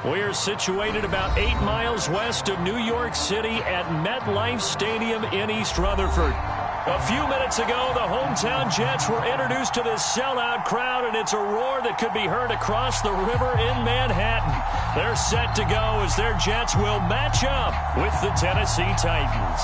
We're situated about 8 miles west of New York City at MetLife Stadium in East Rutherford. A few minutes ago, the hometown Jets were introduced to this sellout crowd, and it's a roar that could be heard across the river in Manhattan. They're set to go as their Jets will match up with the Tennessee Titans.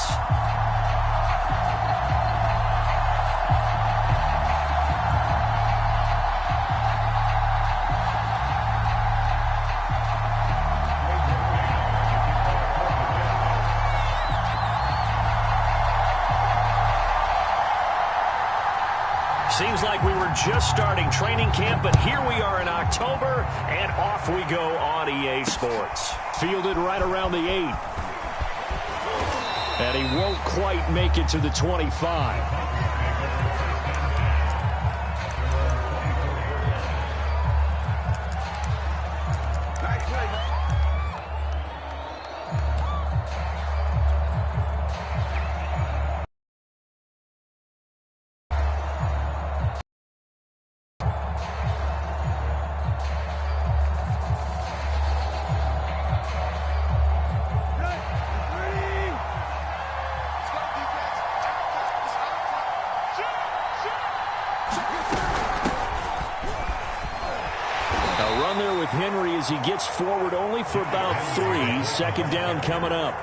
Seems like we were just starting training camp, but here we are in October, and off we go on EA Sports. Fielded right around the 8. And he won't quite make it to the 25. Henry as he gets forward only for about 3. Second down coming up.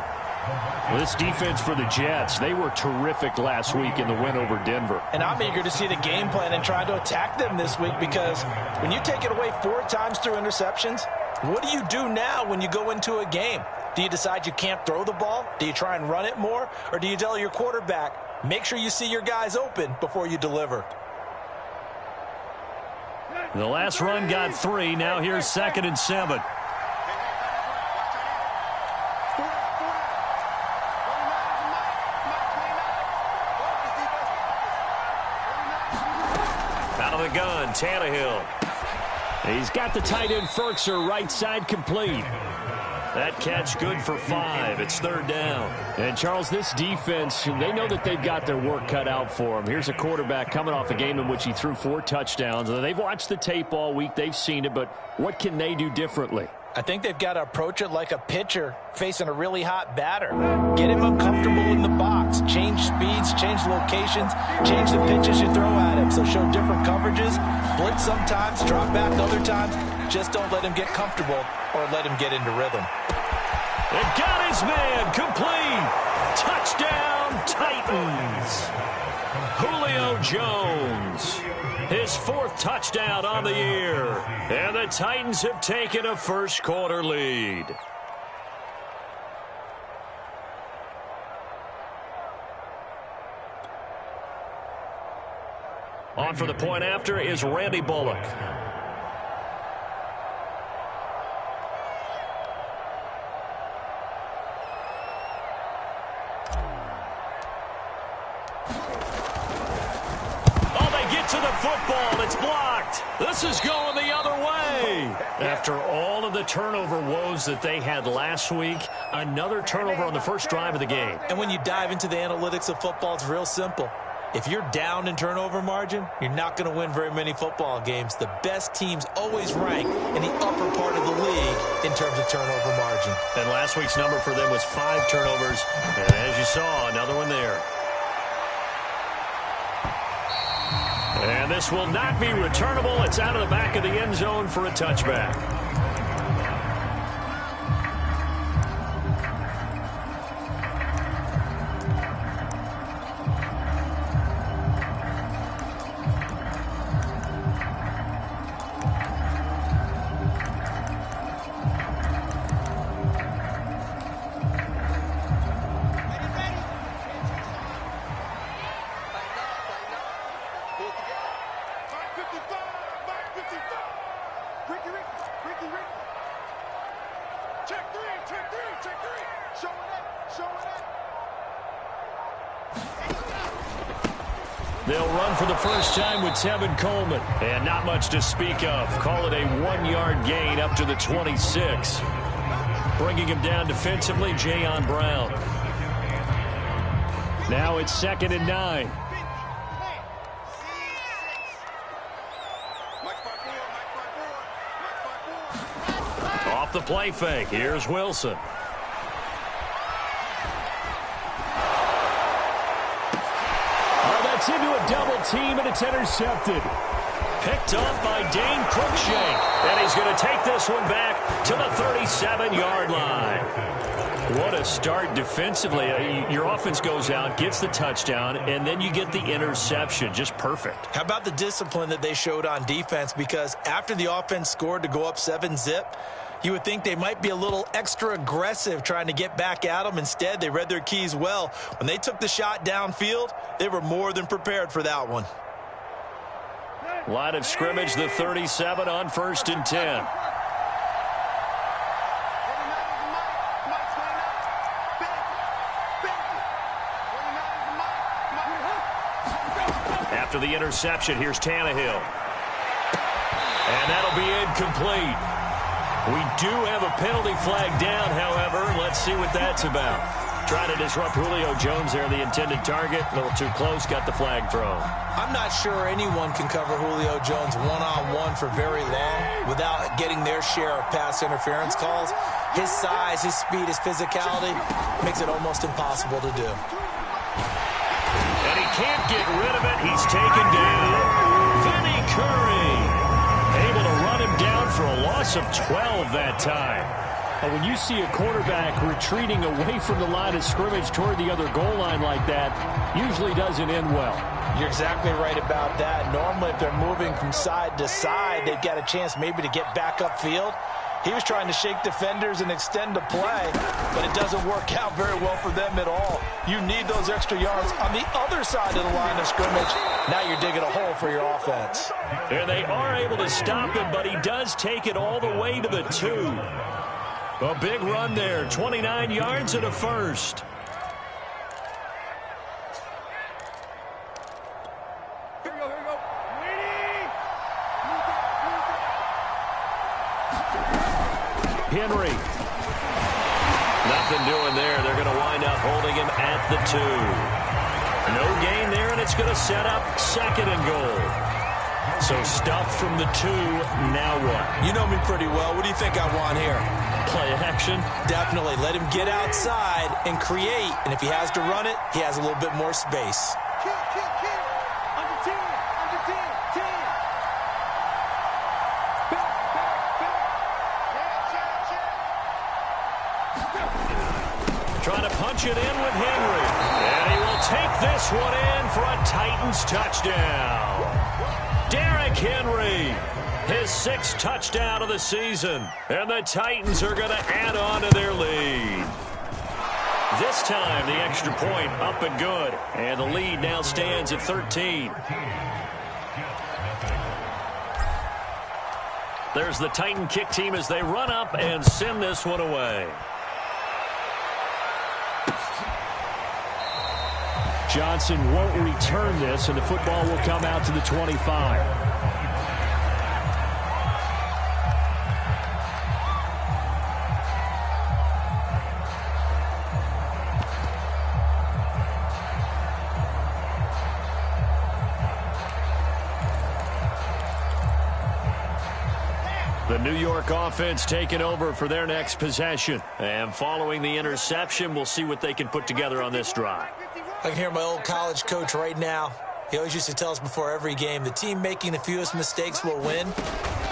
Well, this defense for the Jets, they were terrific last week in the win over Denver. And I'm eager to see the game plan and try to attack them this week, because when you take it away 4 times through interceptions, what do you do now when you go into a game? Do you decide you can't throw the ball? Do you try and run it more? Or do you tell your quarterback, make sure you see your guys open before you deliver? The last run got 3. Now here's 2nd and 7. Out of the gun, Tannehill. He's got the tight end Ferkser right side complete. That catch good for 5. It's 3rd down. And, Charles, this defense, they know that they've got their work cut out for them. Here's a quarterback coming off a game in which he threw 4 touchdowns. They've watched the tape all week. They've seen it, but what can they do differently? I think they've got to approach it like a pitcher facing a really hot batter. Get him uncomfortable in the box. Change speeds, change locations, change the pitches you throw at him. So show different coverages. Blitz sometimes, drop back other times. Just don't let him get comfortable or let him get into rhythm. It got his man complete. Touchdown, Titans. Julio Jones. His 4th touchdown on the year. And the Titans have taken a first-quarter lead. On for the point after is Randy Bullock. Football, it's blocked. This is going the other way. After all of the turnover woes that they had last week, another turnover on the first drive of the game. And when you dive into the analytics of football, it's real simple. If you're down in turnover margin, you're not going to win very many football games. The best teams always rank in the upper part of the league in terms of turnover margin. And last week's number for them was 5 turnovers. And as you saw, another one there. And this will not be returnable. It's out of the back of the end zone for a touchback. They'll run for the first time with Tevin Coleman. And not much to speak of. Call it a 1-yard gain up to the 26. Bringing him down defensively, Jayon Brown. Now it's 2nd and 9. the play fake. Here's Wilson. Oh, that's into a double team, and it's intercepted. Picked up by Dane Cruikshank. And he's going to take this one back to the 37-yard line. What a start defensively. Your offense goes out, gets the touchdown, and then you get the interception. Just perfect. How about the discipline that they showed on defense? Because after the offense scored to go up 7-zip, you would think they might be a little extra aggressive trying to get back at them. Instead, they read their keys well. When they took the shot downfield, they were more than prepared for that one. Line of scrimmage, the 37 on 1st and 10. After the interception, here's Tannehill. And that'll be incomplete. We do have a penalty flag down, however. Let's see what that's about. Trying to disrupt Julio Jones there, the intended target. A little too close, got the flag thrown. I'm not sure anyone can cover Julio Jones one-on-one for very long without getting their share of pass interference calls. His size, his speed, his physicality makes it almost impossible to do. And he can't get rid of it. He's taken down. Vinny Curry able to run him down for a loss of 12 that time. When you see a quarterback retreating away from the line of scrimmage toward the other goal line like that, usually doesn't end well. You're exactly right about that. Normally, if they're moving from side to side, they've got a chance maybe to get back upfield. He was trying to shake defenders and extend the play, but it doesn't work out very well for them at all. You need those extra yards on the other side of the line of scrimmage. Now you're digging a hole for your offense. And they are able to stop him, but he does take it all the way to the 2. A big run there, 29 yards and a first. Here we go. Henry. Nothing doing there. They're going to wind up holding him at the 2. No gain there, and it's going to set up 2nd and goal. So stuff from the 2, now what? You know me pretty well. What do you think I want here? Play action? Definitely. Let him get outside and create. And if he has to run it, he has a little bit more space. Under 10. Trying to punch it in with Henry. And he will take this one in for a Titans touchdown. Derrick Henry, his 6th touchdown of the season. And the Titans are going to add on to their lead. This time, the extra point up and good. And the lead now stands at 13. There's the Titan kick team as they run up and send this one away. Johnson won't return this, and the football will come out to the 25. The New York offense taking over for their next possession. And following the interception, we'll see what they can put together on this drive. I can hear my old college coach right now. He always used to tell us before every game, the team making the fewest mistakes will win.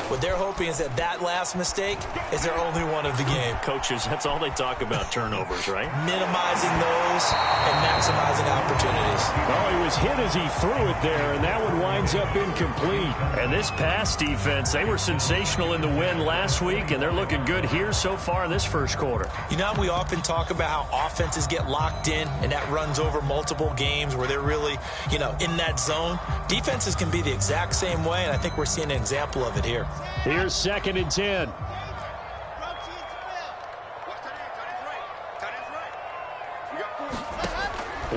What they're hoping is that last mistake is their only one of the game. Coaches, that's all they talk about, turnovers, right? Minimizing those and maximizing opportunities. Oh, he was hit as he threw it there, and that one winds up incomplete. And this pass defense, they were sensational in the win last week, and they're looking good here so far in this first quarter. You know, we often talk about how offenses get locked in, and that runs over multiple games where they're really, in that zone. Defenses can be the exact same way, and I think we're seeing an example of it here. Here's 2nd and 10.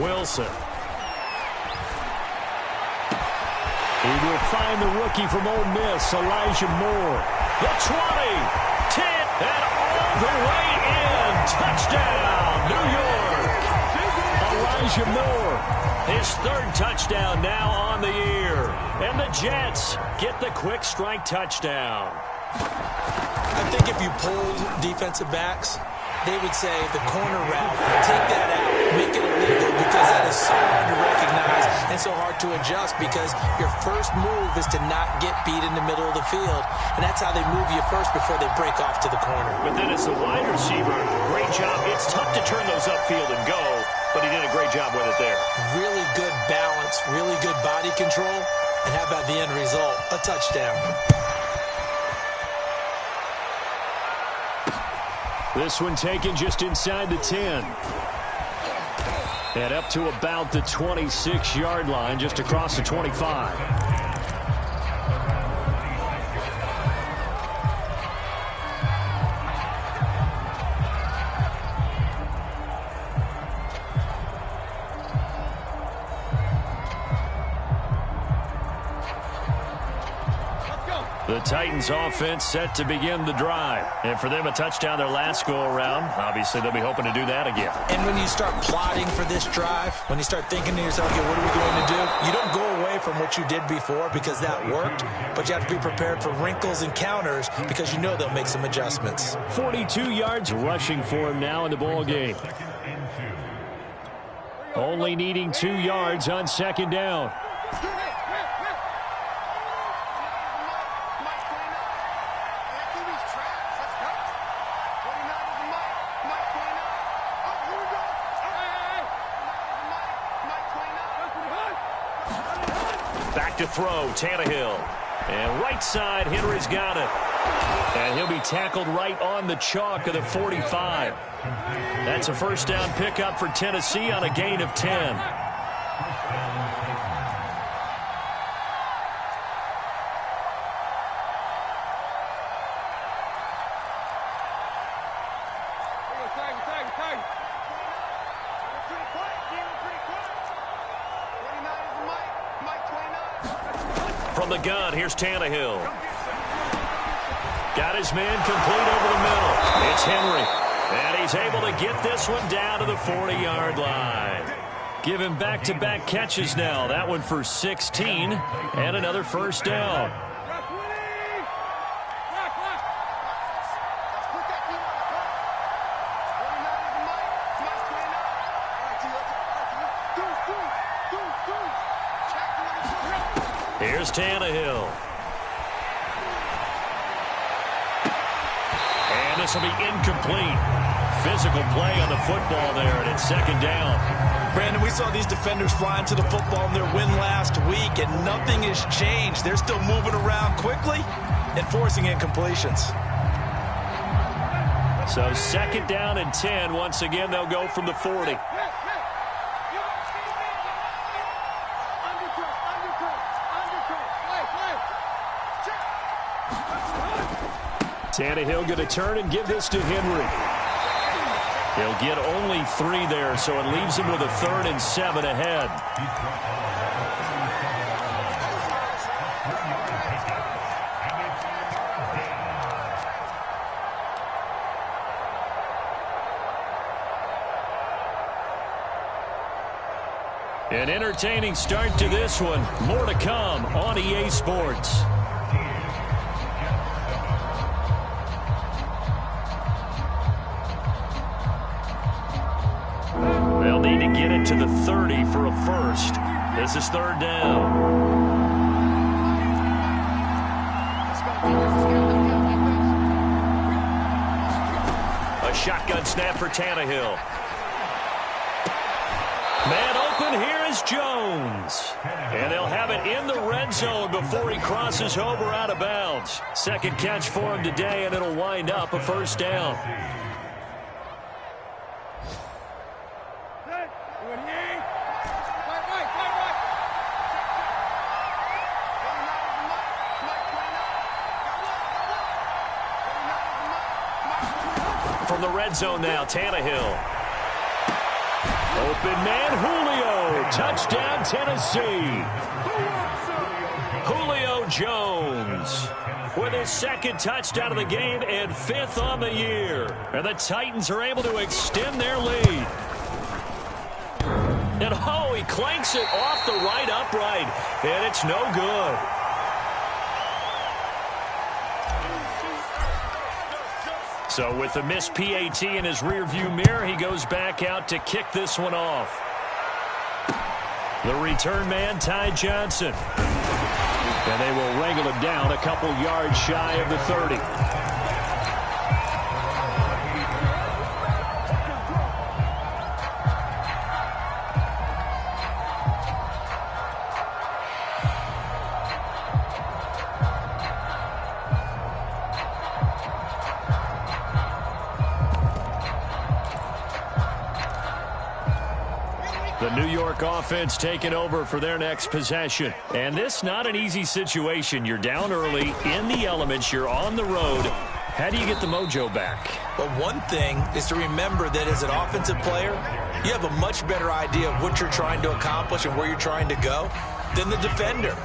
Wilson. He will find the rookie from Ole Miss, Elijah Moore. The 20, 10, and all the way in. Touchdown, New York. Elijah Moore, his 3rd touchdown now on the year. And the Jets get the quick strike touchdown. I think if you polled defensive backs, they would say the corner route, take that out, make it illegal, because that is so hard to recognize and so hard to adjust, because your first move is to not get beat in the middle of the field, and that's how they move you first before they break off to the corner. But then as the wide receiver, great job. It's tough to turn those upfield and go, but he did a great job with it there. Really good balance, really good body control, and how about the end result? A touchdown. This one taken just inside the 10. And up to about the 26-yard line, just across the 25. The Titans offense set to begin the drive. And for them, a touchdown their last go-around. Obviously, they'll be hoping to do that again. And when you start plotting for this drive, when you start thinking to yourself, okay, what are we going to do? You don't go away from what you did before because that worked, but you have to be prepared for wrinkles and counters because you know they'll make some adjustments. 42 yards rushing for him now in the ball game. Only needing 2 yards on second down. Back to throw, Tannehill. And right side, Henry's got it. And he'll be tackled right on the chalk of the 45. That's a first down pickup for Tennessee on a gain of 10. From the gun, here's Tannehill. Got his man complete over the middle. It's Henry. And he's able to get this one down to the 40-yard line. Giving back-to-back catches now. That one for 16 and another first down. Here's Tannehill. And this will be incomplete. Physical play on the football there, and it's second down. Brandon, we saw these defenders flying to the football in their win last week, and nothing has changed. They're still moving around quickly and forcing incompletions. So second down and 10. Once again, they'll go from the 40. Tannehill going to turn and give this to Henry. He'll get only 3 there, so it leaves him with a 3rd and 7 ahead. An entertaining start to this one. More to come on EA Sports. They'll need to get it to the 30 for a first. This is third down. A shotgun snap for Tannehill. Man open, here is Jones. And they'll have it in the red zone before he crosses over out of bounds. Second catch for him today, and it'll wind up a first down. From the red zone now, Tannehill. Open man, Julio. Touchdown, Tennessee. Julio Jones with his second touchdown of the game and 5th on the year. And the Titans are able to extend their lead. And oh, he clanks it off the right upright. And it's no good. So with the missed PAT in his rearview mirror, he goes back out to kick this one off. The return man, Ty Johnson. And they will wrangle him down a couple yards shy of the 30. The New York offense taking over for their next possession. And this not an easy situation. You're down early, in the elements, you're on the road. How do you get the mojo back? Well, one thing is to remember that as an offensive player, you have a much better idea of what you're trying to accomplish and where you're trying to go than the defender.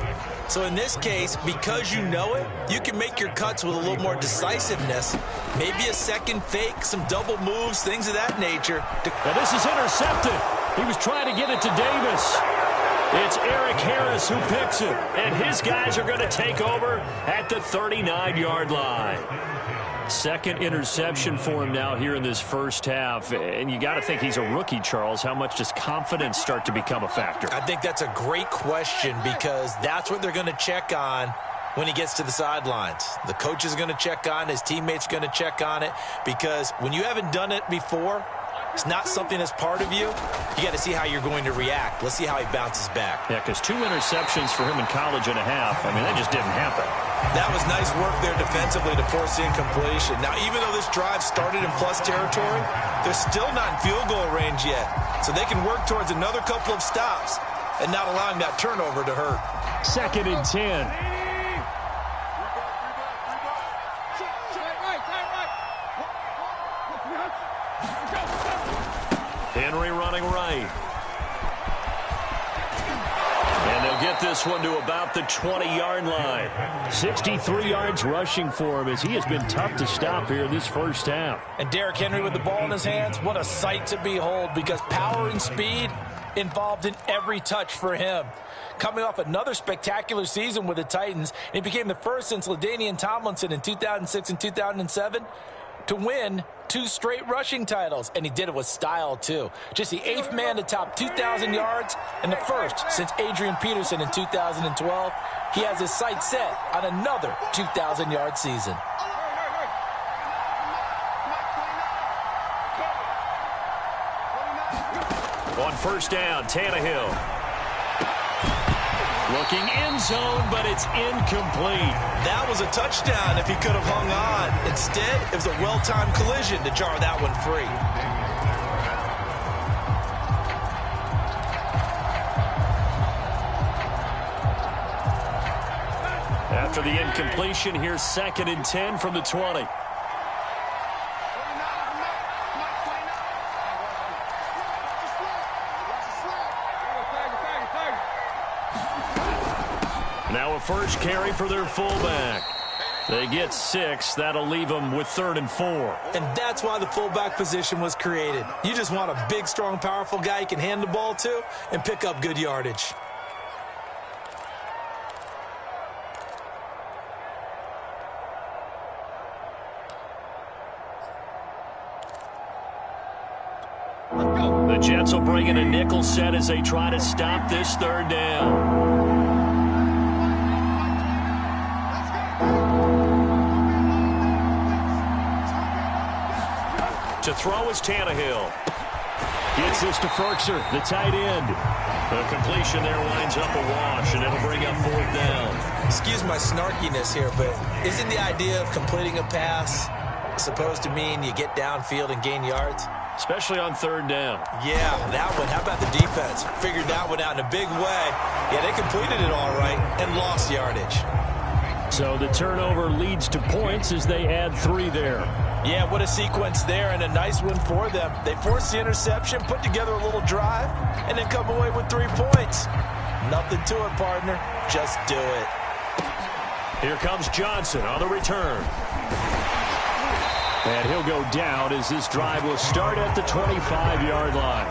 So in this case, because you know it, you can make your cuts with a little more decisiveness. Maybe a second fake, some double moves, things of that nature. And this is intercepted. He was trying to get it to Davis. It's Eric Harris who picks it. And his guys are going to take over at the 39-yard line. Second interception for him now here in this first half. And you got to think he's a rookie, Charles. How much does confidence start to become a factor? I think that's a great question because that's what they're going to check on when he gets to the sidelines. The coach is going to check on it. His teammates are going to check on it because when you haven't done it before, it's not something that's part of you. You got to see how you're going to react. Let's see how he bounces back. Yeah, because 2 interceptions for him in college and a half. I mean, that just didn't happen. That was nice work there defensively to force the incompletion. Now, even though this drive started in plus territory, they're still not in field goal range yet. So they can work towards another couple of stops and not allowing that turnover to hurt. 2nd and 10. Henry running right. And they'll get this one to about the 20-yard line. 63 yards rushing for him as he has been tough to stop here in this first half. And Derrick Henry with the ball in his hands, what a sight to behold because power and speed involved in every touch for him. Coming off another spectacular season with the Titans, he became the first since LaDainian Tomlinson in 2006 and 2007 to win 2 straight rushing titles, and he did it with style, too. Just the 8th man to top 2,000 yards and the first since Adrian Peterson in 2012. He has his sights set on another 2,000-yard season. On first down, Tannehill. Looking end zone, but it's incomplete. That was a touchdown if he could have hung on. Instead, it was a well-timed collision to jar that one free. After the incompletion, here's 2nd and 10 from the 20. Now a first carry for their fullback. They get 6. That'll leave them with 3rd and 4. And that's why the fullback position was created. You just want a big, strong, powerful guy you can hand the ball to and pick up good yardage. The Jets will bring in a nickel set as they try to stop this 3rd down. To throw is Tannehill. Gets this to Firkser, the tight end. The completion there winds up a wash, and it'll bring up 4th down. Excuse my snarkiness here, but isn't the idea of completing a pass supposed to mean you get downfield and gain yards? Especially on 3rd down. Yeah, that one. How about the defense? Figured that one out in a big way. Yeah, they completed it all right and lost yardage. So the turnover leads to points as they add 3 there. Yeah, what a sequence there and a nice one for them. They forced the interception, put together a little drive, and then come away with 3 points. Nothing to it, partner. Just do it. Here comes Johnson on the return. And he'll go down as this drive will start at the 25-yard line.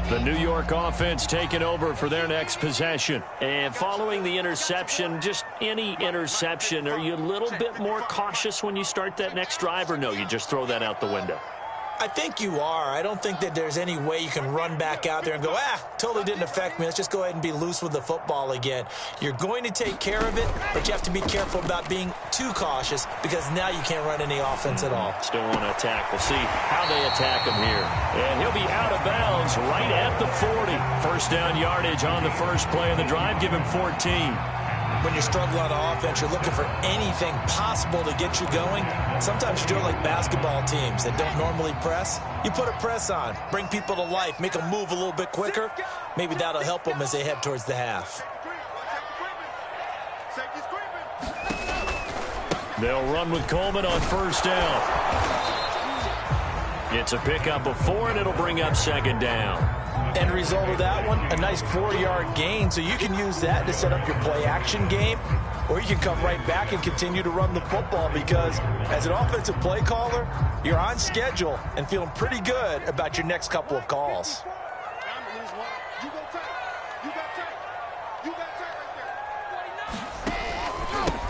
The New York offense taking over for their next possession. And following the interception, just any interception, are you a little bit more cautious when you start that next drive, or no, you just throw that out the window? I think you are. I don't think that there's any way you can run back out there and go, totally didn't affect me. Let's just go ahead and be loose with the football again. You're going to take care of it, but you have to be careful about being too cautious because now you can't run any offense at all. Still want to attack. We'll see how they attack him here. And he'll be out of bounds right at the 40. First down yardage on the first play of the drive. Give him 14. When you're struggling on offense, you're looking for anything possible to get you going. Sometimes you do it like basketball teams that don't normally press. You put a press on, bring people to life, make them move a little bit quicker. Maybe that'll help them as they head towards the half. They'll run with Coleman on first down. It's a pickup of 4, and it'll bring up second down. End result of that one, a nice 4-yard gain, so you can use that to set up your play-action game, or you can come right back and continue to run the football because as an offensive play caller, you're on schedule and feeling pretty good about your next couple of calls.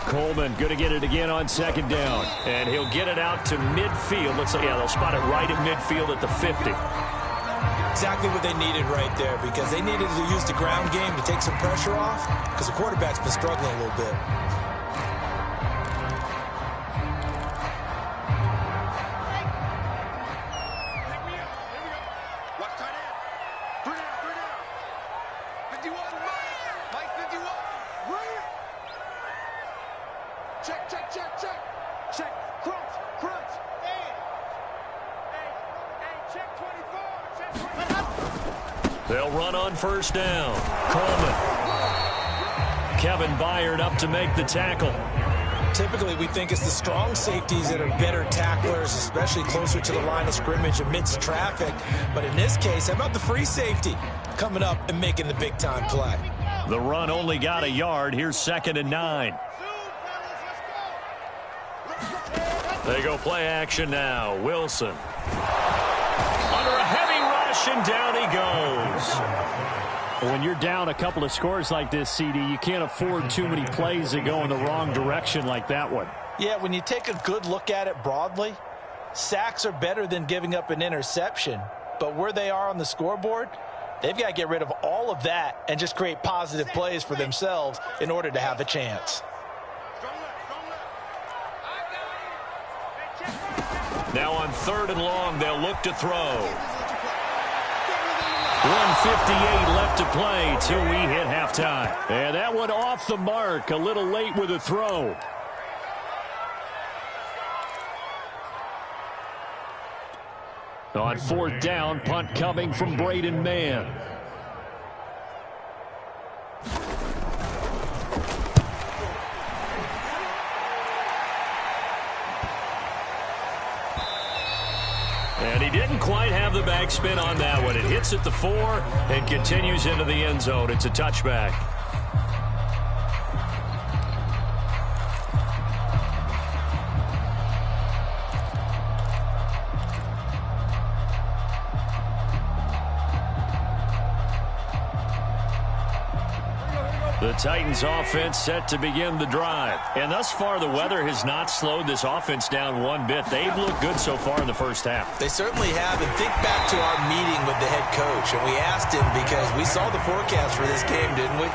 Coleman going to get it again on second down. And he'll get it out to midfield. Looks like, they'll spot it right at midfield at the 50. Exactly what they needed right there because they needed to use the ground game to take some pressure off because the quarterback's been struggling a little bit. They'll run on first down. Coleman. Kevin Byard up to make the tackle. Typically, we think it's the strong safeties that are better tacklers, especially closer to the line of scrimmage amidst traffic. But in this case, how about the free safety coming up and making the big-time play? The run only got a yard. Here's 2nd and 9. They go play action now. Wilson. Under a heavy rush, and down he goes. When you're down a couple of scores like this, CD, you can't afford too many plays that go in the wrong direction like that one. Yeah, when you take a good look at it broadly, sacks are better than giving up an interception. But where they are on the scoreboard, they've got to get rid of all of that and just create positive plays for themselves in order to have a chance. Now on 3rd and long, they'll look to throw. 1:58 left to play till we hit halftime. And that one off the mark, a little late with a throw. On 4th down, punt coming from Braden Mann. And he didn't quite have the backspin on that one. It hits at the 4 and continues into the end zone. It's a touchback. The Titans offense set to begin the drive. And thus far, the weather has not slowed this offense down one bit. They've looked good so far in the first half. They certainly have. And think back to our meeting with the head coach. And we asked him because we saw the forecast for this game, didn't we?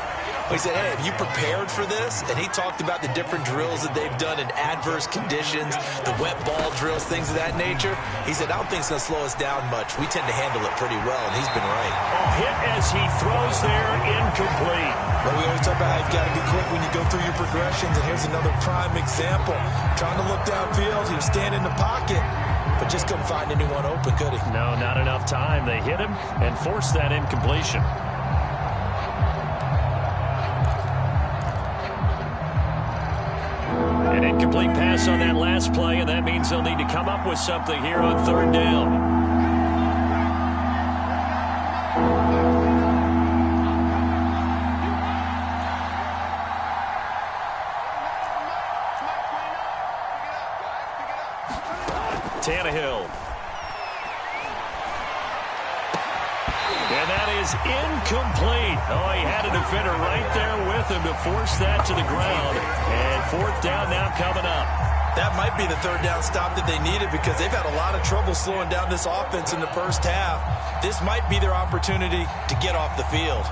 We said, hey, have you prepared for this? And he talked about the different drills that they've done in adverse conditions, the wet ball drills, things of that nature. He said, I don't think it's going to slow us down much. We tend to handle it pretty well, and he's been right. Hit as he throws there, incomplete. But we always talk about how you've got to be quick when you go through your progressions, and here's another prime example. Trying to look downfield, he was standing in the pocket, but just couldn't find anyone open, could he? No, not enough time. They hit him and forced that incompletion. An incomplete pass on that last play, and that means they'll need to come up with something here on 3rd down. Tannehill. And that is incomplete. Oh, he had a defender right there with him to force that to the ground. And fourth down now coming up. That might be the third down stop that they needed because they've had a lot of trouble slowing down this offense in the first half. This might be their opportunity to get off the field.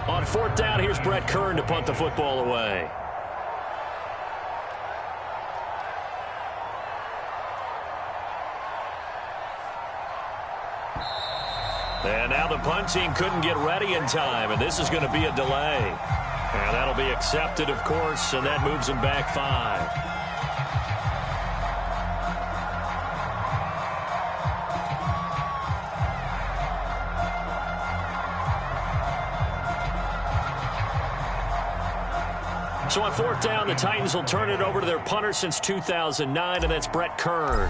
On fourth down, here's Brett Kern to punt the football away. And now the punt team couldn't get ready in time, and this is going to be a delay. And that'll be accepted, of course, and that moves them back 5. So on fourth down, the Titans will turn it over to their punter since 2009, and that's Brett Kern.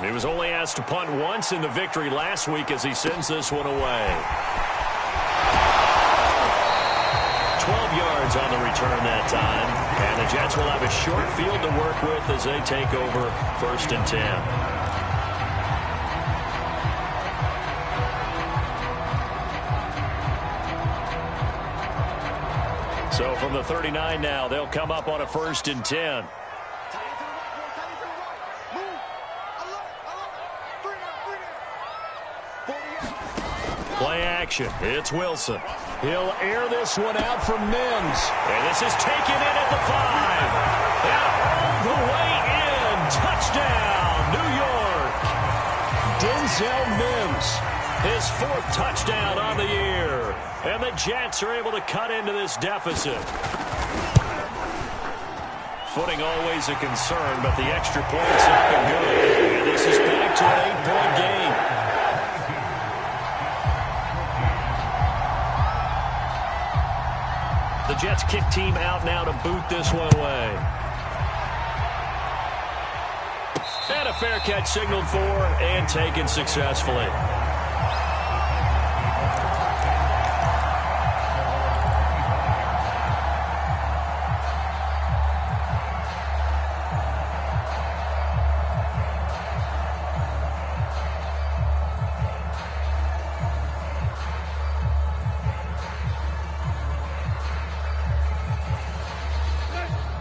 He was only asked to punt once in the victory last week as he sends this one away. 12 yards on the return that time, and the Jets will have a short field to work with as they take over first and 10. So from the 39 now, they'll come up on a first and 10. Play action. It's Wilson. He'll air this one out for Mims. And this is taken in at the 5. And all the way in. Touchdown, New York. Denzel Mims. His fourth touchdown on the year. And the Jets are able to cut into this deficit. Footing always a concern, but the extra point's up and good. And this is back to an 8-point game. The Jets kick team out now to boot this one away. And a fair catch signaled for and taken successfully.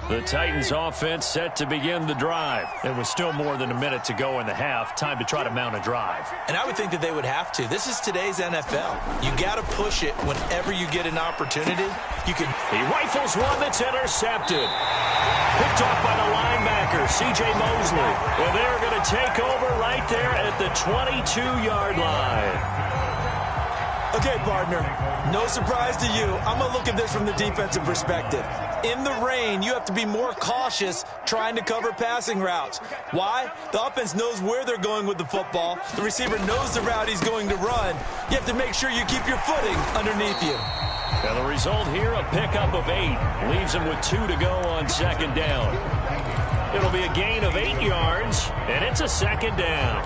The Titans offense set to begin the drive. There was still more than a minute to go in the half. Time to try to mount a drive. And I would think that they would have to. This is today's NFL. You got to push it whenever you get an opportunity. He rifles one that's intercepted. Picked off by the linebacker, C.J. Mosley. And they're going to take over right there at the 22-yard line. Okay, partner, no surprise to you. I'm going to look at this from the defensive perspective. In the rain, you have to be more cautious trying to cover passing routes. Why? The offense knows where they're going with the football. The receiver knows the route he's going to run. You have to make sure you keep your footing underneath you. And the result here, a pickup of 8. Leaves him with 2 to go on second down. It'll be a gain of 8 yards, and it's a second down.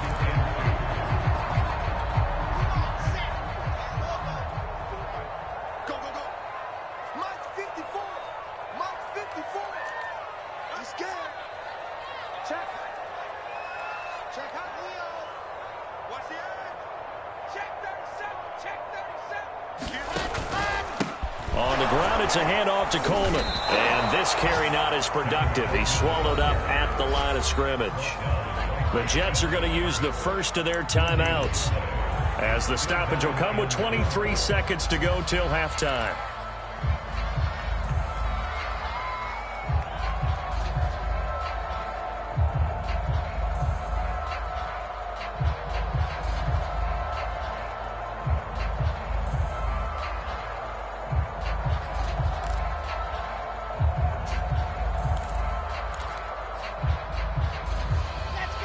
It's a handoff to Coleman. And this carry not as productive. He's swallowed up at the line of scrimmage. The Jets are going to use the first of their timeouts, as the stoppage will come with 23 seconds to go till halftime.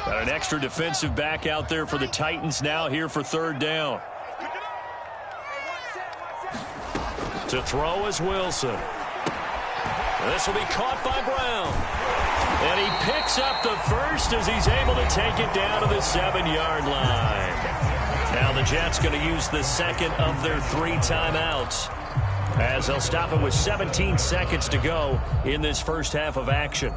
An extra defensive back out there for the Titans now here for third down. To throw is Wilson. This will be caught by Brown. And he picks up the first as he's able to take it down to the 7-yard line. Now the Jets going to use the second of their 3 timeouts, as they'll stop it with 17 seconds to go in this first half of action.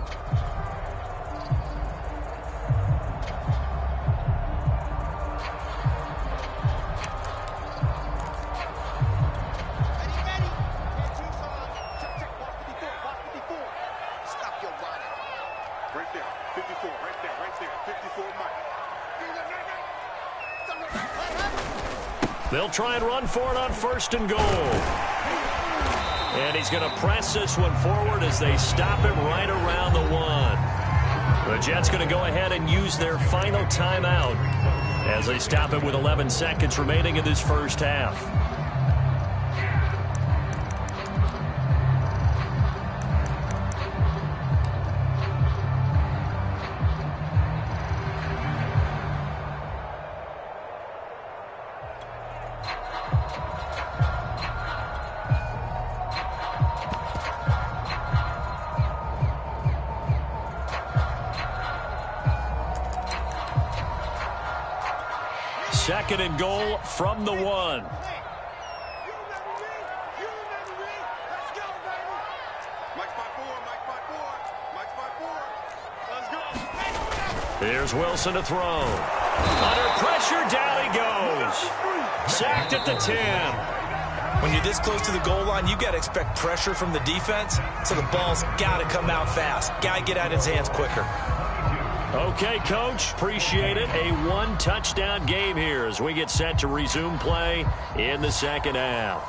They'll try and run for it on 1st and goal. And he's going to press this one forward as they stop him right around the 1. The Jets going to go ahead and use their final timeout as they stop it with 11 seconds remaining in this first half. Second and goal from the 1. Here's Wilson to throw. Under pressure, down he goes. Sacked at the 10. When you're this close to the goal line, you got to expect pressure from the defense, so the ball's got to come out fast. Got to get out of his hands quicker. Okay, Coach, appreciate it. A 1-touchdown game here as we get set to resume play in the second half.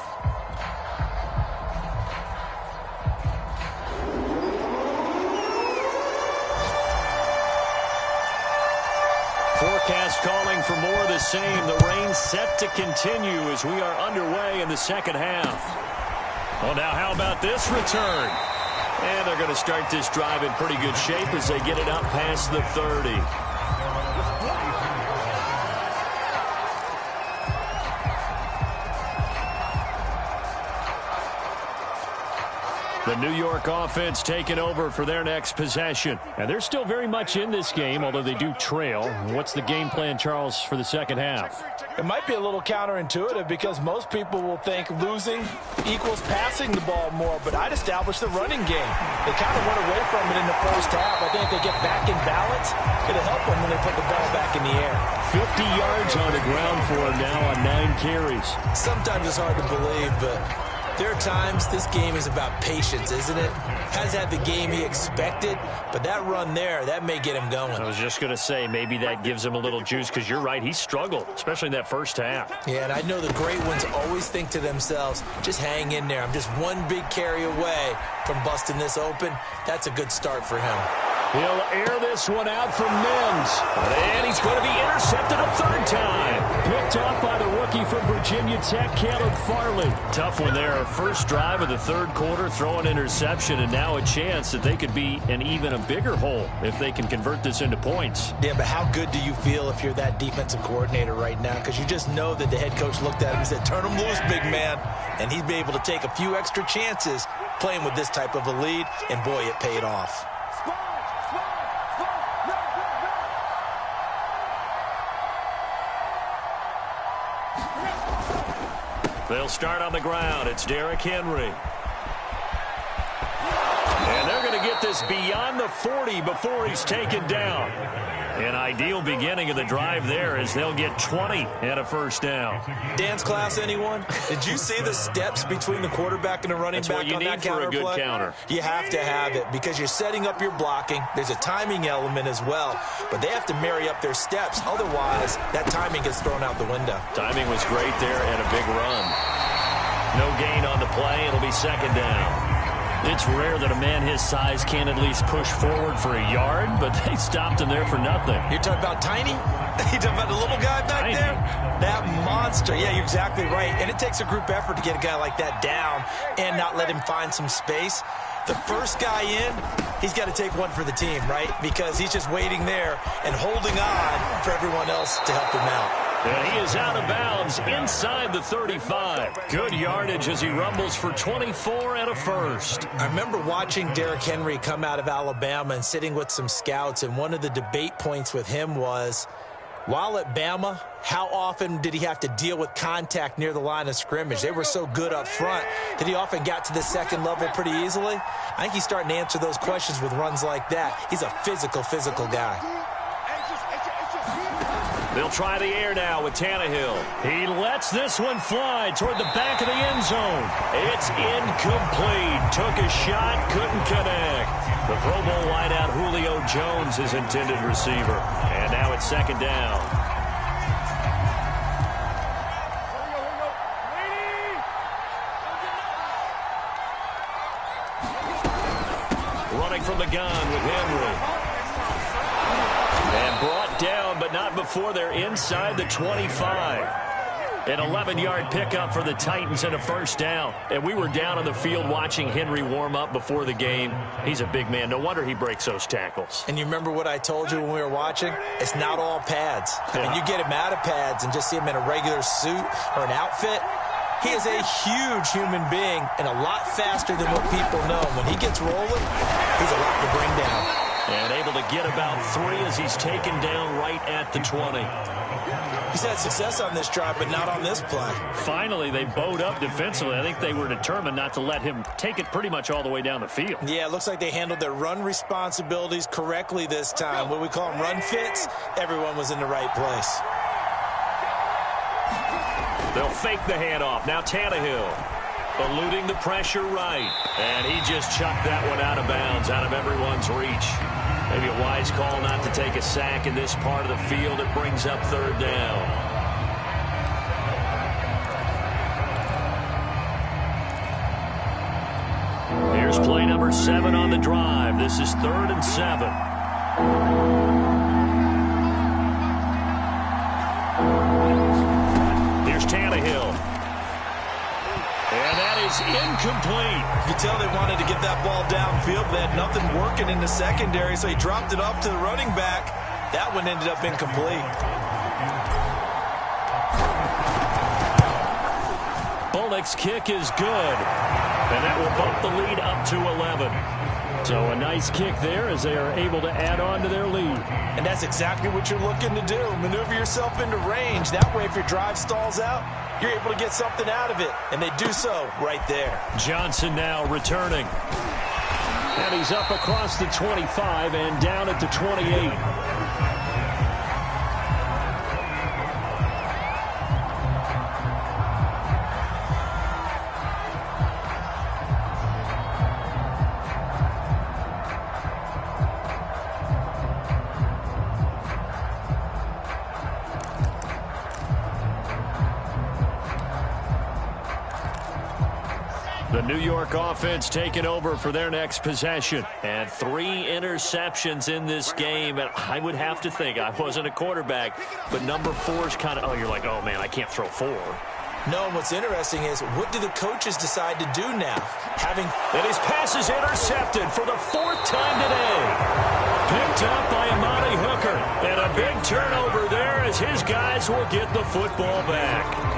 Forecast calling for more of the same. The rain set to continue as we are underway in the second half. Well, now how about this return? And they're going to start this drive in pretty good shape as they get it up past the 30. The New York offense taking over for their next possession. And they're still very much in this game, although they do trail. What's the game plan, Charles, for the second half? It might be a little counterintuitive because most people will think losing equals passing the ball more, but I'd establish the running game. They kind of went away from it in the first half. I think if they get back in balance, it'll help them when they put the ball back in the air. 50 yards on the ground for him now on 9 carries. Sometimes it's hard to believe, but there are times this game is about patience, isn't it? Has had the game he expected, but that run there, that may get him going. I was just going to say, maybe that gives him a little juice, because you're right, he struggled, especially in that first half. Yeah, and I know the great ones always think to themselves, just hang in there. I'm just one big carry away from busting this open. That's a good start for him. He'll air this one out from Mims. And he's going to be intercepted a 3rd time. Picked off by the rookie from Virginia Tech, Caleb Farley. Tough one there. First drive of the 3rd quarter, throw an interception, and now a chance that they could be in even a bigger hole if they can convert this into points. Yeah, but how good do you feel if you're that defensive coordinator right now? Because you just know that the head coach looked at him and said, turn him loose, big man. And he'd be able to take a few extra chances playing with this type of a lead, and boy, it paid off. They'll start on the ground. It's Derrick Henry. And they're going to get this beyond the 40 before he's taken down. An ideal beginning of the drive there as they'll get 20 and a first down. Dance class, anyone? Did you see the steps between the quarterback and the running back on that counter play? That's what you need for a good counter. You have to have it because you're setting up your blocking. There's a timing element as well, but they have to marry up their steps. Otherwise, that timing gets thrown out the window. Timing was great there and a big run. No gain on the play. It'll be second down. It's rare that a man his size can at least push forward for a yard, but they stopped him there for nothing. You're talking about Tiny? You're talking about the little guy back there? That monster. Yeah, you're exactly right. And it takes a group effort to get a guy like that down and not let him find some space. The first guy in, he's got to take one for the team, right? Because he's just waiting there and holding on for everyone else to help him out. And he is out of bounds inside the 35. Good yardage as he rumbles for 24 and a first. I remember watching Derrick Henry come out of Alabama and sitting with some scouts, and one of the debate points with him was, while at Bama, how often did he have to deal with contact near the line of scrimmage? They were so good up front that he often got to the second level pretty easily. I think he's starting to answer those questions with runs like that. He's a physical guy. They'll try the air now with Tannehill. He lets this one fly toward the back of the end zone. It's incomplete. Took a shot, couldn't connect. The Pro Bowl wideout Julio Jones, his intended receiver. And now it's second down. Running from the gun with Henry. And brought down, but not before they're inside the 25. An 11-yard pickup for the Titans and a first down. And we were down on the field watching Henry warm up before the game. He's a big man. No wonder he breaks those tackles. And you remember what I told you when we were watching? It's not all pads. I mean, you get him out of pads and just see him in a regular suit or an outfit. He is a huge human being and a lot faster than what people know. When he gets rolling, he's a lot to bring down. And able to get about 3 as he's taken down right at the 20. He's had success on this drive, but not on this play. Finally, they bowed up defensively. I think they were determined not to let him take it pretty much all the way down the field. Yeah, it looks like they handled their run responsibilities correctly this time. What we call them run fits, everyone was in the right place. They'll fake the handoff. Now Tannehill. Eluding the pressure right. And he just chucked that one out of bounds, out of everyone's reach. Maybe a wise call not to take a sack in this part of the field. It brings up third down. Here's play number 7 on the drive. This is 3rd and 7. Here's Tannehill. And that is incomplete. You could tell they wanted to get that ball downfield. They had nothing working in the secondary, so he dropped it off to the running back. That one ended up incomplete. Bullock's kick is good. And that will bump the lead up to 11. So a nice kick there as they are able to add on to their lead. And that's exactly what you're looking to do. Maneuver yourself into range. That way, if your drive stalls out, you're able to get something out of it. And they do so right there. Johnson now returning. And he's up across the 25 and down at the 28. The New York offense taking over for their next possession. And 3 interceptions in this game. And I would have to think, I wasn't a quarterback, but number 4 is kind of, oh, you're like, oh, man, I can't throw 4. No, and what's interesting is, what do the coaches decide to do now? And his pass is intercepted for the 4th time today. Picked up by Amani Hooker. And a big turnover there as his guys will get the football back.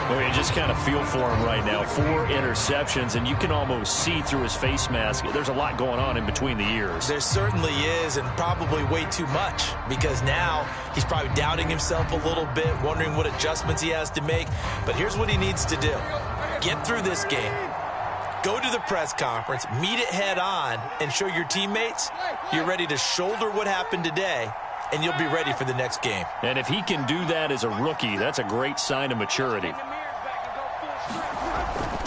Well, you just kind of feel for him right now. 4 interceptions, and you can almost see through his face mask. There's a lot going on in between the ears. There certainly is, and probably way too much, because now he's probably doubting himself a little bit, wondering what adjustments he has to make. But here's what he needs to do. Get through this game. Go to the press conference, meet it head on, and show your teammates you're ready to shoulder what happened today, and you'll be ready for the next game. And if he can do that as a rookie, that's a great sign of maturity.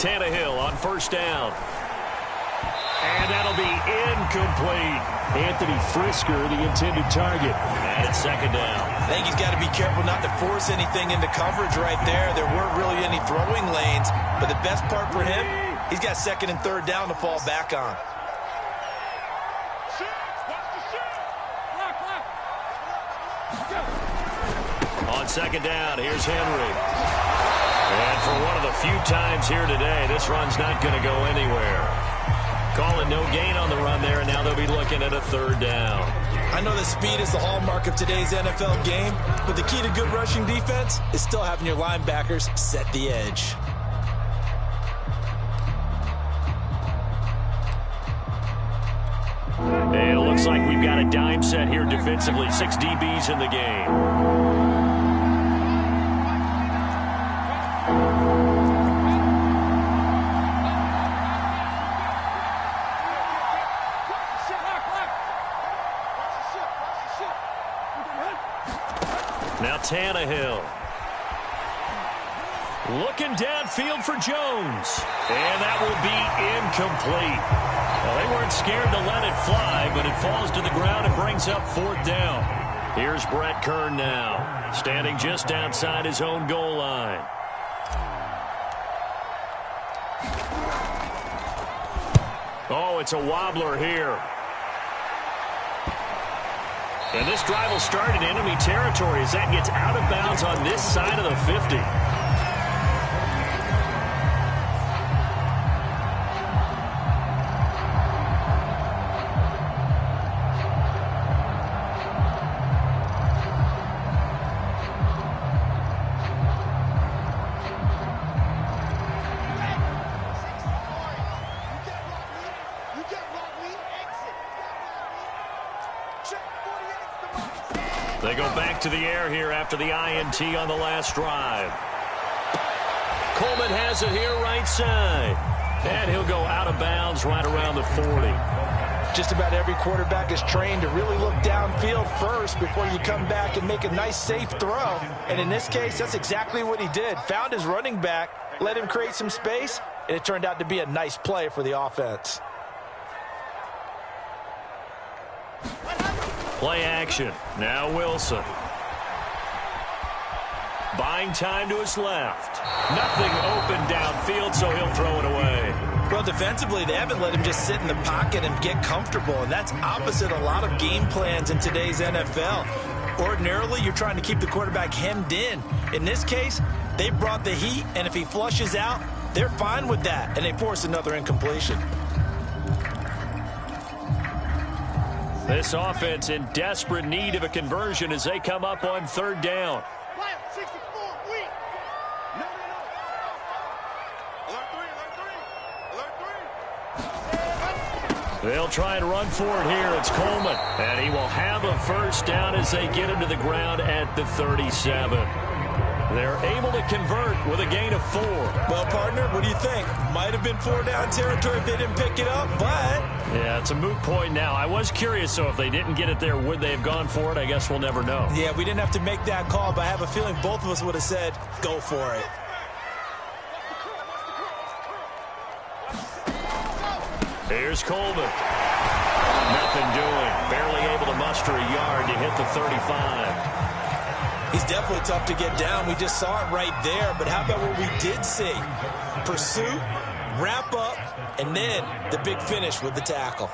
Tannehill on first down. And that'll be incomplete. Anthony Frisker, the intended target. And it's second down. I think he's got to be careful not to force anything into coverage right there. There weren't really any throwing lanes. But the best part for him, he's got 2nd and 3rd down to fall back on. On second down, here's Henry. And for one of the few times here today, this run's not going to go anywhere. Call it no gain on the run there, and now they'll be looking at a third down. I know that speed is the hallmark of today's NFL game, but the key to good rushing defense is still having your linebackers set the edge. And it looks like we've got a dime set here defensively. 6 DBs in the game. Now Tannehill. Looking downfield for Jones. And that will be incomplete. Well, they weren't scared to let it fly, but it falls to the ground and brings up 4th down. Here's Brett Kern now, standing just outside his own goal line. Oh, it's a wobbler here. And this drive will start in enemy territory as that gets out of bounds on this side of the 50. They go back to the air here after the INT on the last drive. Coleman has it here right side. And he'll go out of bounds right around the 40. Just about every quarterback is trained to really look downfield first before you come back and make a nice, safe throw. And in this case, that's exactly what he did. Found his running back, let him create some space, and it turned out to be a nice play for the offense. Play action. Now Wilson. Buying time to his left. Nothing open downfield, so he'll throw it away. Well, defensively, they haven't let him just sit in the pocket and get comfortable, and that's opposite a lot of game plans in today's NFL. Ordinarily, you're trying to keep the quarterback hemmed in. In this case, they brought the heat, and if he flushes out, they're fine with that, and they force another incompletion. This offense in desperate need of a conversion as they come up on 3rd down. They'll try and run for it here. It's Coleman. And he will have a first down as they get him to the ground at the 37. They're able to convert with a gain of 4. Well, partner, what do you think? Might have been 4-down territory if they didn't pick it up, but... Yeah, it's a moot point now. I was curious, so if they didn't get it there, would they have gone for it? I guess we'll never know. Yeah, we didn't have to make that call, but I have a feeling both of us would have said, go for it. Here's Coleman. Nothing doing. Barely able to muster a yard to hit the 35. He's definitely tough to get down. We just saw it right there. But how about what we did see? Pursuit, wrap up, and then the big finish with the tackle.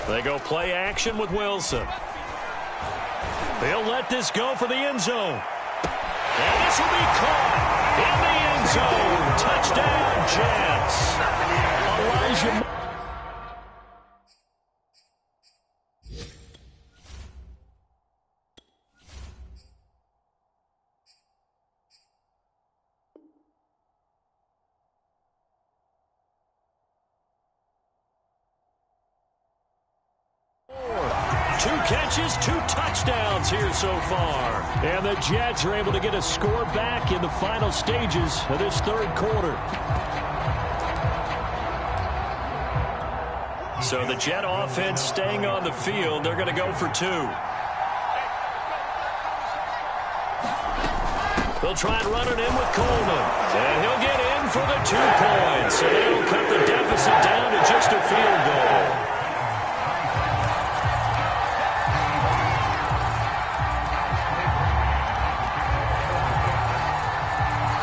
They go play action with Wilson. They'll let this go for the end zone. And this will be caught in the end zone. Touchdown, Jets. Elijah. Two catches, 2 touchdowns here so far. And the Jets are able to get a score back in the final stages of this 3rd quarter. So the Jet offense staying on the field. They're going to go for 2. They'll try and run it in with Coleman. And he'll get in for the 2 points. And they'll cut the deficit down to just a field goal.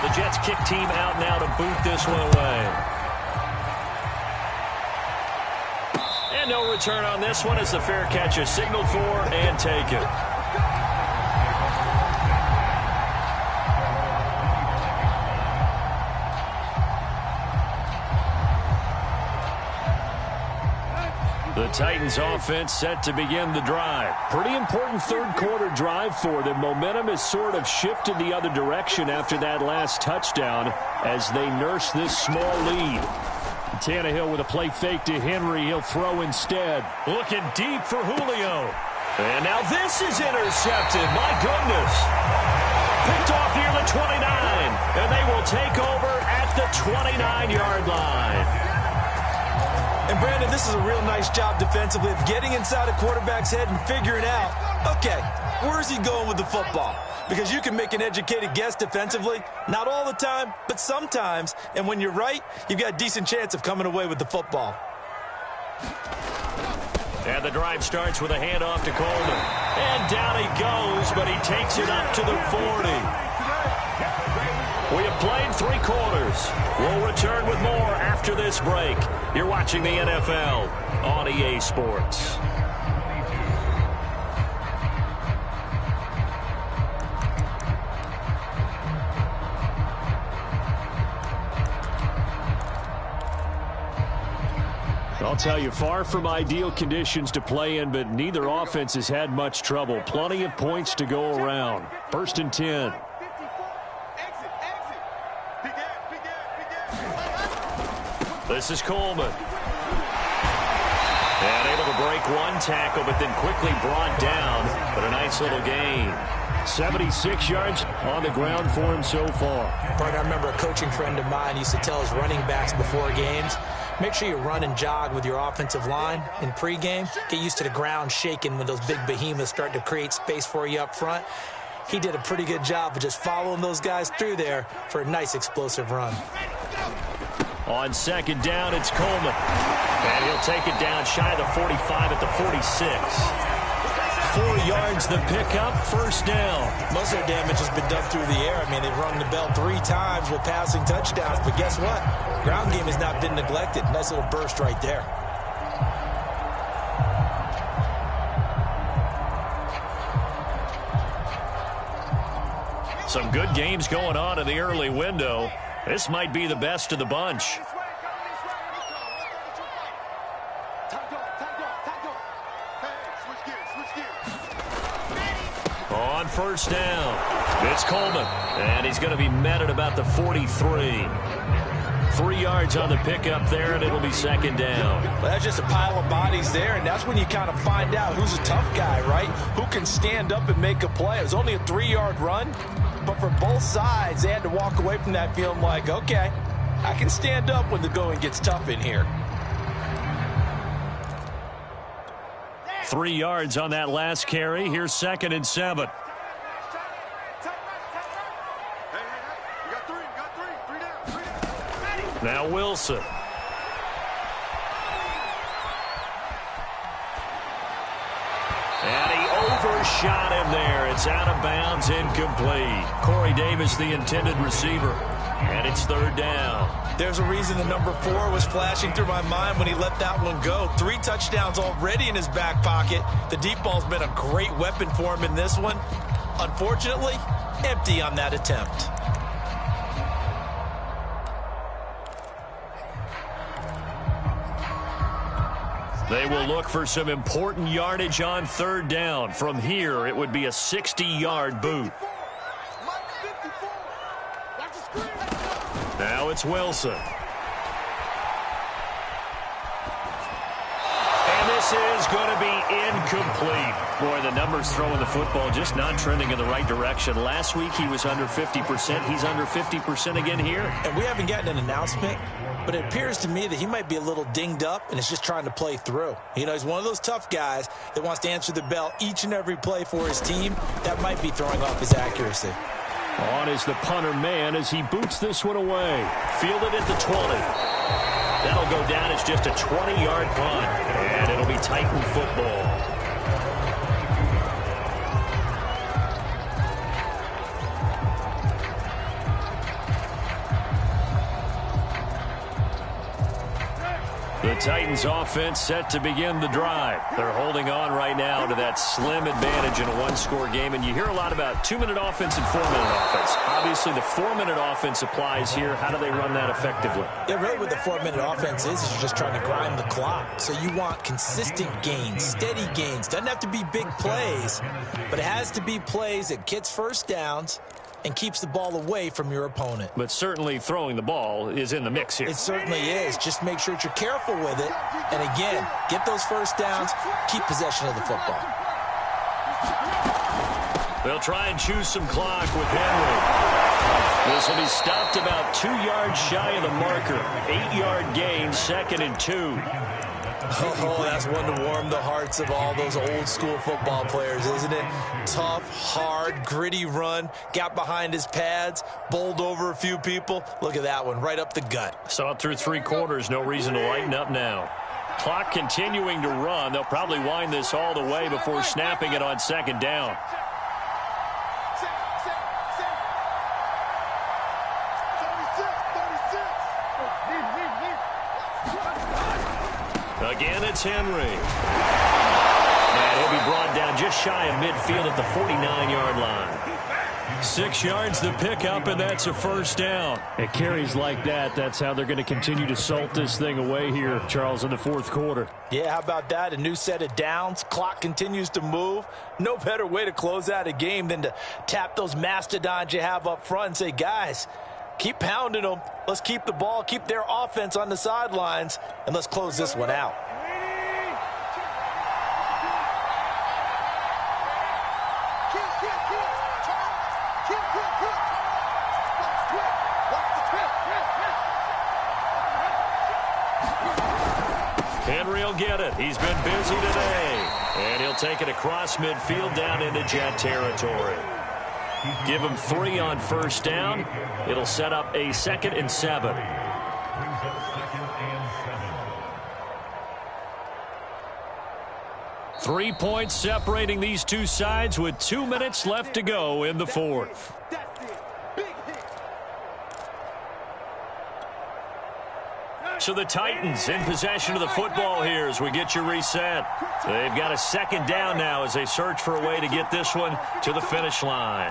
The Jets kick team out now to boot this one away. And no return on this one as the fair catch is signaled for and taken. The Titans offense set to begin the drive. Pretty important third quarter drive for them. Momentum has sort of shifted the other direction after that last touchdown as they nurse this small lead. Tannehill with a play fake to Henry. He'll throw instead. Looking deep for Julio. And now this is intercepted. My goodness. Picked off near the 29. And they will take over at the 29-yard line. And, Brandon, this is a real nice job defensively of getting inside a quarterback's head and figuring out, okay, where's he going with the football? Because you can make an educated guess defensively. Not all the time, but sometimes. And when you're right, you've got a decent chance of coming away with the football. And the drive starts with a handoff to Coleman. And down he goes, but he takes it up to the 40. We have played 3 quarters. We'll return with more after this break. You're watching the NFL on EA Sports. I'll tell you, far from ideal conditions to play in, but neither offense has had much trouble. Plenty of points to go around. 1st and 10. This is Coleman. And able to break one tackle, but then quickly brought down. But a nice little gain. 76 yards on the ground for him so far. I remember a coaching friend of mine used to tell his running backs before games, make sure you run and jog with your offensive line in pregame. Get used to the ground shaking when those big behemoths start to create space for you up front. He did a pretty good job of just following those guys through there for a nice explosive run. On 2nd down, it's Coleman. And he'll take it down shy of the 45 at the 46. 4 yards the pickup, 1st down. Most of their damage has been done through the air. I mean, they've rung the bell 3 times with passing touchdowns. But guess what? Ground game has not been neglected. Nice little burst right there. Some good games going on in the early window. This might be the best of the bunch. On 1st down, it's Coleman, and he's going to be met at about the 43. 3 yards on the pickup there, and it'll be 2nd down. Well, that's just a pile of bodies there, and that's when you kind of find out who's a tough guy, right? Who can stand up and make a play. It was only a 3-yard run, but for both sides, they had to walk away from that feeling like, okay, I can stand up when the going gets tough in here. 3 yards on that last carry. Here's 2nd and 7. Now Wilson. And he overshot him there. It's out of bounds, incomplete. Corey Davis, the intended receiver. And it's 3rd down. There's a reason the number 4 was flashing through my mind when he let that one go. 3 touchdowns already in his back pocket. The deep ball's been a great weapon for him in this one. Unfortunately, empty on that attempt. They will look for some important yardage on 3rd down. From here, it would be a 60-yard boot. Now it's Wilson. And this is going to be incomplete. Boy, the numbers throwing the football just not trending in the right direction. Last week he was under 50%. He's under 50% again here. And we haven't gotten an announcement, but it appears to me that he might be a little dinged up and is just trying to play through. You know, he's one of those tough guys that wants to answer the bell each and every play for his team. That might be throwing off his accuracy. On is the punter man as he boots this one away. Fielded at the 20. That'll go down as just a 20-yard punt. And it'll be Titan football. The Titans offense set to begin the drive. They're holding on right now to that slim advantage in a one-score game. And you hear a lot about 2-minute offense and 4-minute offense. Obviously, the 4-minute offense applies here. How do they run that effectively? Yeah, really what the 4-minute offense is you're just trying to grind the clock. So you want consistent gains, steady gains. Doesn't have to be big plays, but it has to be plays that gets first downs and keeps the ball away from your opponent. But certainly throwing the ball is in the mix here. It certainly is. Just make sure that you're careful with it. And again, get those first downs, keep possession of the football. They'll try and choose some clock with Henry. This will be stopped about 2 yards shy of the marker. 8-yard gain, 2nd and 2. Oh, that's one to warm the hearts of all those old-school football players, isn't it? Tough, hard, gritty run, got behind his pads, bowled over a few people. Look at that one, right up the gut. Saw it through 3 quarters, no reason to lighten up now. Clock continuing to run. They'll probably wind this all the way before snapping it on 2nd down. Again, it's Henry. And he'll be brought down just shy of midfield at the 49-yard line. 6 yards to pick up, and that's a first down. It carries like that. That's how they're going to continue to salt this thing away here, Charles, in the 4th quarter. Yeah, how about that? A new set of downs. Clock continues to move. No better way to close out a game than to tap those mastodons you have up front and say, guys, keep pounding them. Let's keep the ball, keep their offense on the sidelines, and let's close this one out. Henry will get it. He's been busy today. And he'll take it across midfield down into Jet territory. Give him 3 on first down. It'll set up a 2nd and 7. Three points separating these two sides with 2 minutes left to go in the 4th. So the Titans in possession of the football here as we get you reset. They've got a 2nd down now as they search for a way to get this one to the finish line.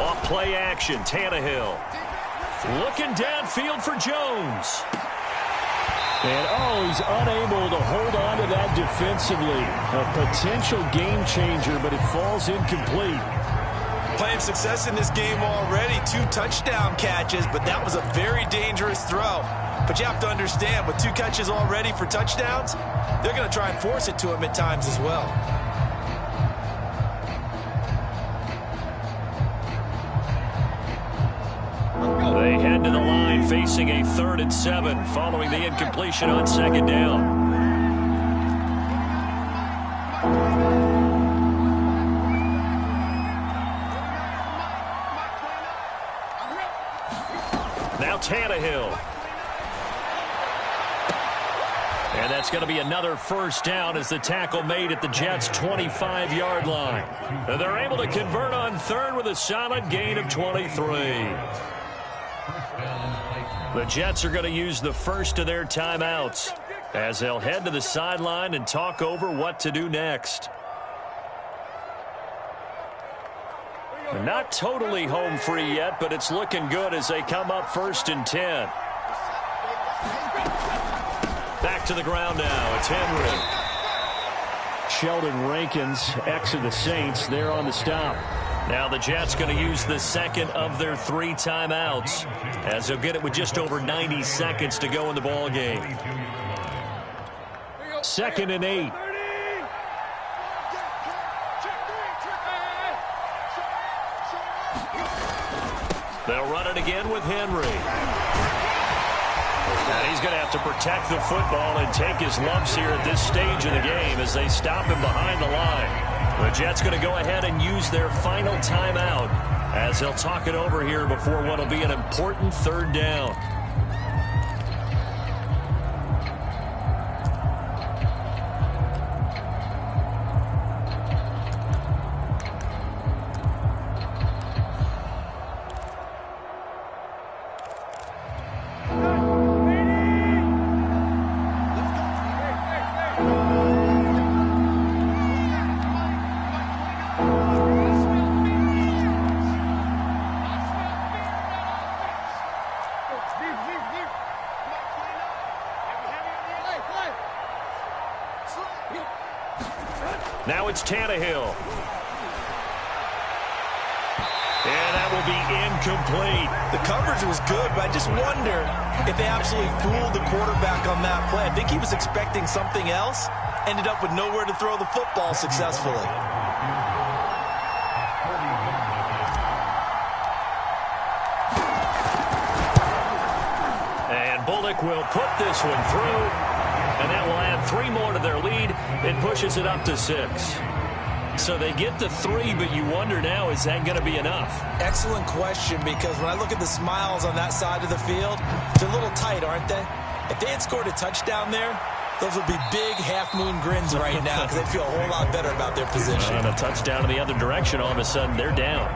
Off play action, Tannehill. Looking downfield for Jones. And, he's unable to hold on to that defensively. A potential game changer, but it falls incomplete. Playing success in this game already. 2 touchdown catches, but that was a very dangerous throw. But you have to understand, with 2 catches already for touchdowns, they're going to try and force it to him at times as well. They head to the line facing a 3rd and 7 following the incompletion on 2nd down. Now Tannehill. And that's going to be another first down as the tackle made at the Jets' 25-yard line. And they're able to convert on 3rd with a solid gain of 23. The Jets are going to use the first of their timeouts as they'll head to the sideline and talk over what to do next. They're not totally home free yet, but it's looking good as they come up 1st and 10. Back to the ground now. It's Henry. Sheldon Rankins, ex of the Saints, there on the stop. Now the Jets going to use the 2nd of their 3 timeouts as they'll get it with just over 90 seconds to go in the ball game. 2nd and 8. They'll run it again with Henry. And he's going to have to protect the football and take his lumps here at this stage of the game as they stop him behind the line. The Jets going to go ahead and use their final timeout as they'll talk it over here before what will be an important 3rd down. Now it's Tannehill. And that will be incomplete. The coverage was good, but I just wonder if they absolutely fooled the quarterback on that play. I think he was expecting something else, ended up with nowhere to throw the football successfully. And Bullock will put this one through, and that will add 3 more to their lead. It pushes it up to 6. So they get to 3, but you wonder now, is that going to be enough? Excellent question, because when I look at the smiles on that side of the field, they're a little tight, aren't they? If they had scored a touchdown there, those would be big half-moon grins right now because they'd feel a whole lot better about their position. And a touchdown in the other direction, all of a sudden they're down.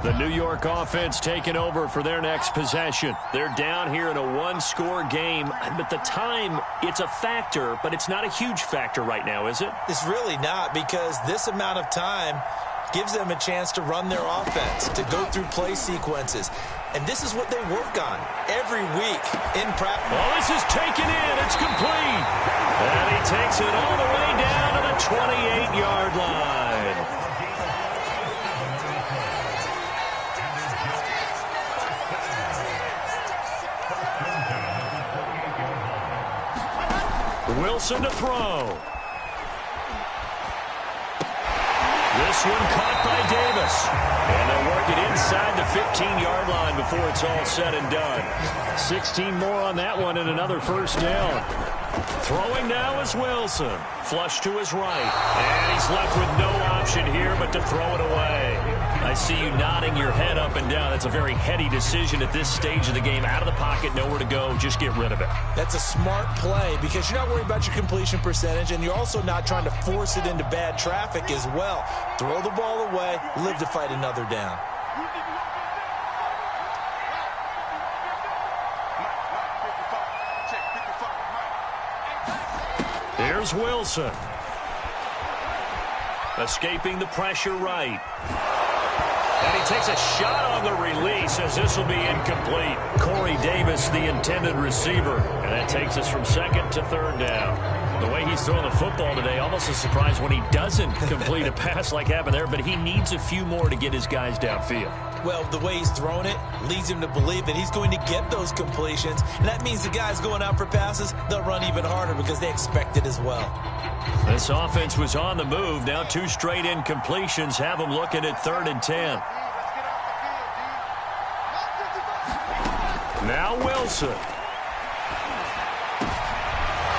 The New York offense taking over for their next possession. They're down here in a 1-score game, but the time, it's a factor, but it's not a huge factor right now, is it? It's really not, because this amount of time gives them a chance to run their offense, to go through play sequences. And this is what they work on every week in practice. Oh, this is taken in. It's complete. And he takes it all the way down to the 28-yard line. Wilson to throw. This one caught by Davis. And they'll work it inside the 15-yard line before it's all said and done. 16 more on that one and another first down. Throwing now is Wilson. Flush to his right. And he's left with no option here but to throw it away. I see you nodding your head up and down. That's a very heady decision at this stage of the game. Out of the pocket, nowhere to go. Just get rid of it. That's a smart play because you're not worried about your completion percentage, and you're also not trying to force it into bad traffic as well. Throw the ball away, live to fight another down. Here's Wilson. Escaping the pressure right. And he takes a shot on the release as this will be incomplete. Corey Davis, the intended receiver. And that takes us from second to third down. The way he's throwing the football today, almost a surprise when he doesn't complete a pass like happened there, but he needs a few more to get his guys downfield. Well, the way he's thrown it leads him to believe that he's going to get those completions. And that means the guys going out for passes, they'll run even harder because they expect it as well. This offense was on the move. Now 2 straight incompletions have them looking at 3rd and 10. Now Wilson.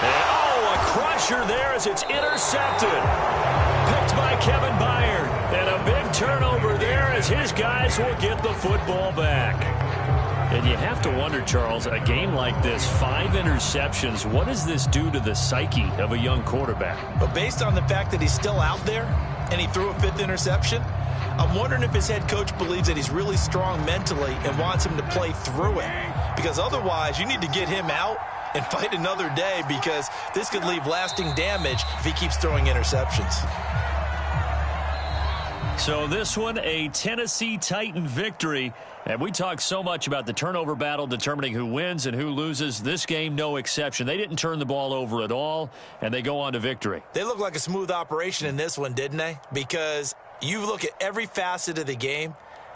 And, a crusher there as it's intercepted. Picked by Kevin Byard. And a big turnover there as his guys will get the football back. And you have to wonder, Charles, a game like this, 5 interceptions, what does this do to the psyche of a young quarterback? But based on the fact that he's still out there and he threw a 5th interception, I'm wondering if his head coach believes that he's really strong mentally and wants him to play through it. Because otherwise, you need to get him out and fight another day, because this could leave lasting damage if he keeps throwing interceptions. So this one, a Tennessee Titan victory. And we talk so much about the turnover battle determining who wins and who loses. This game, no exception. They didn't turn the ball over at all, and they go on to victory. They look like a smooth operation in this one, didn't they? Because you look at every facet of the game,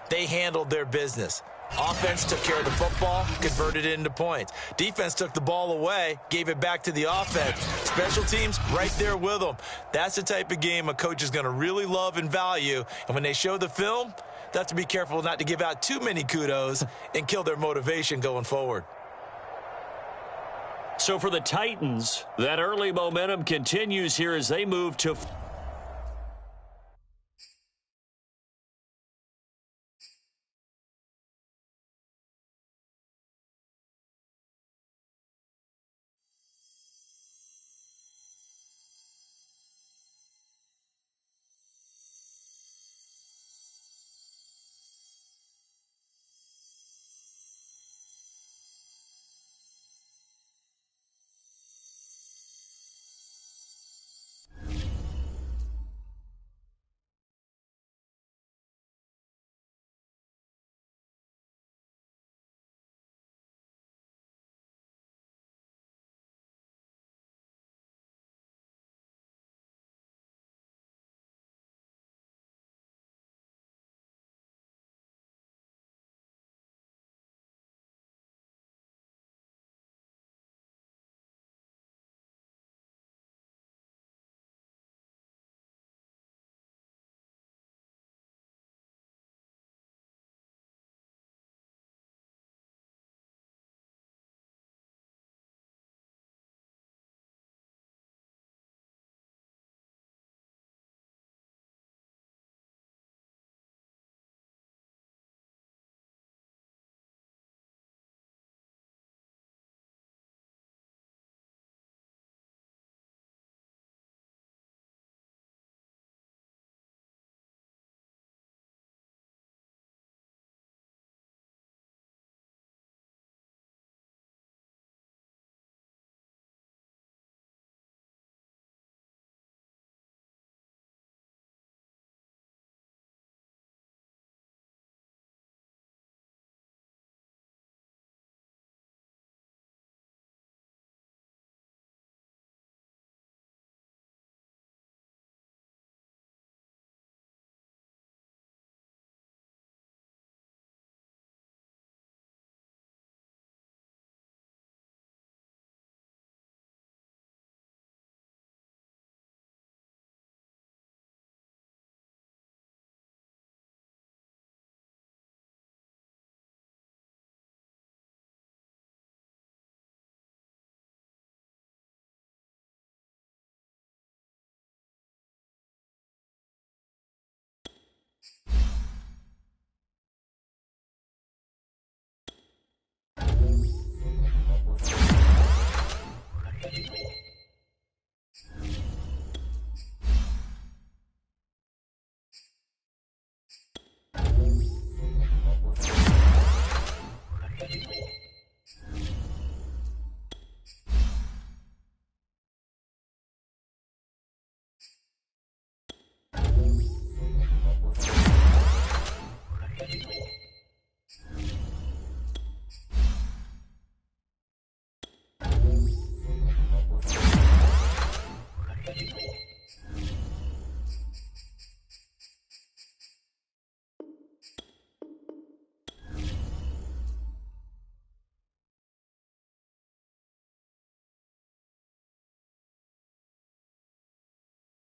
they handled their business. Offense took care of the football, converted it into points. Defense took the ball away, gave it back to the offense. Special teams, right there with them. That's the type of game a coach is going to really love and value. And when they show the film, they have to be careful not to give out too many kudos and kill their motivation going forward. So for the Titans, that early momentum continues here as they move to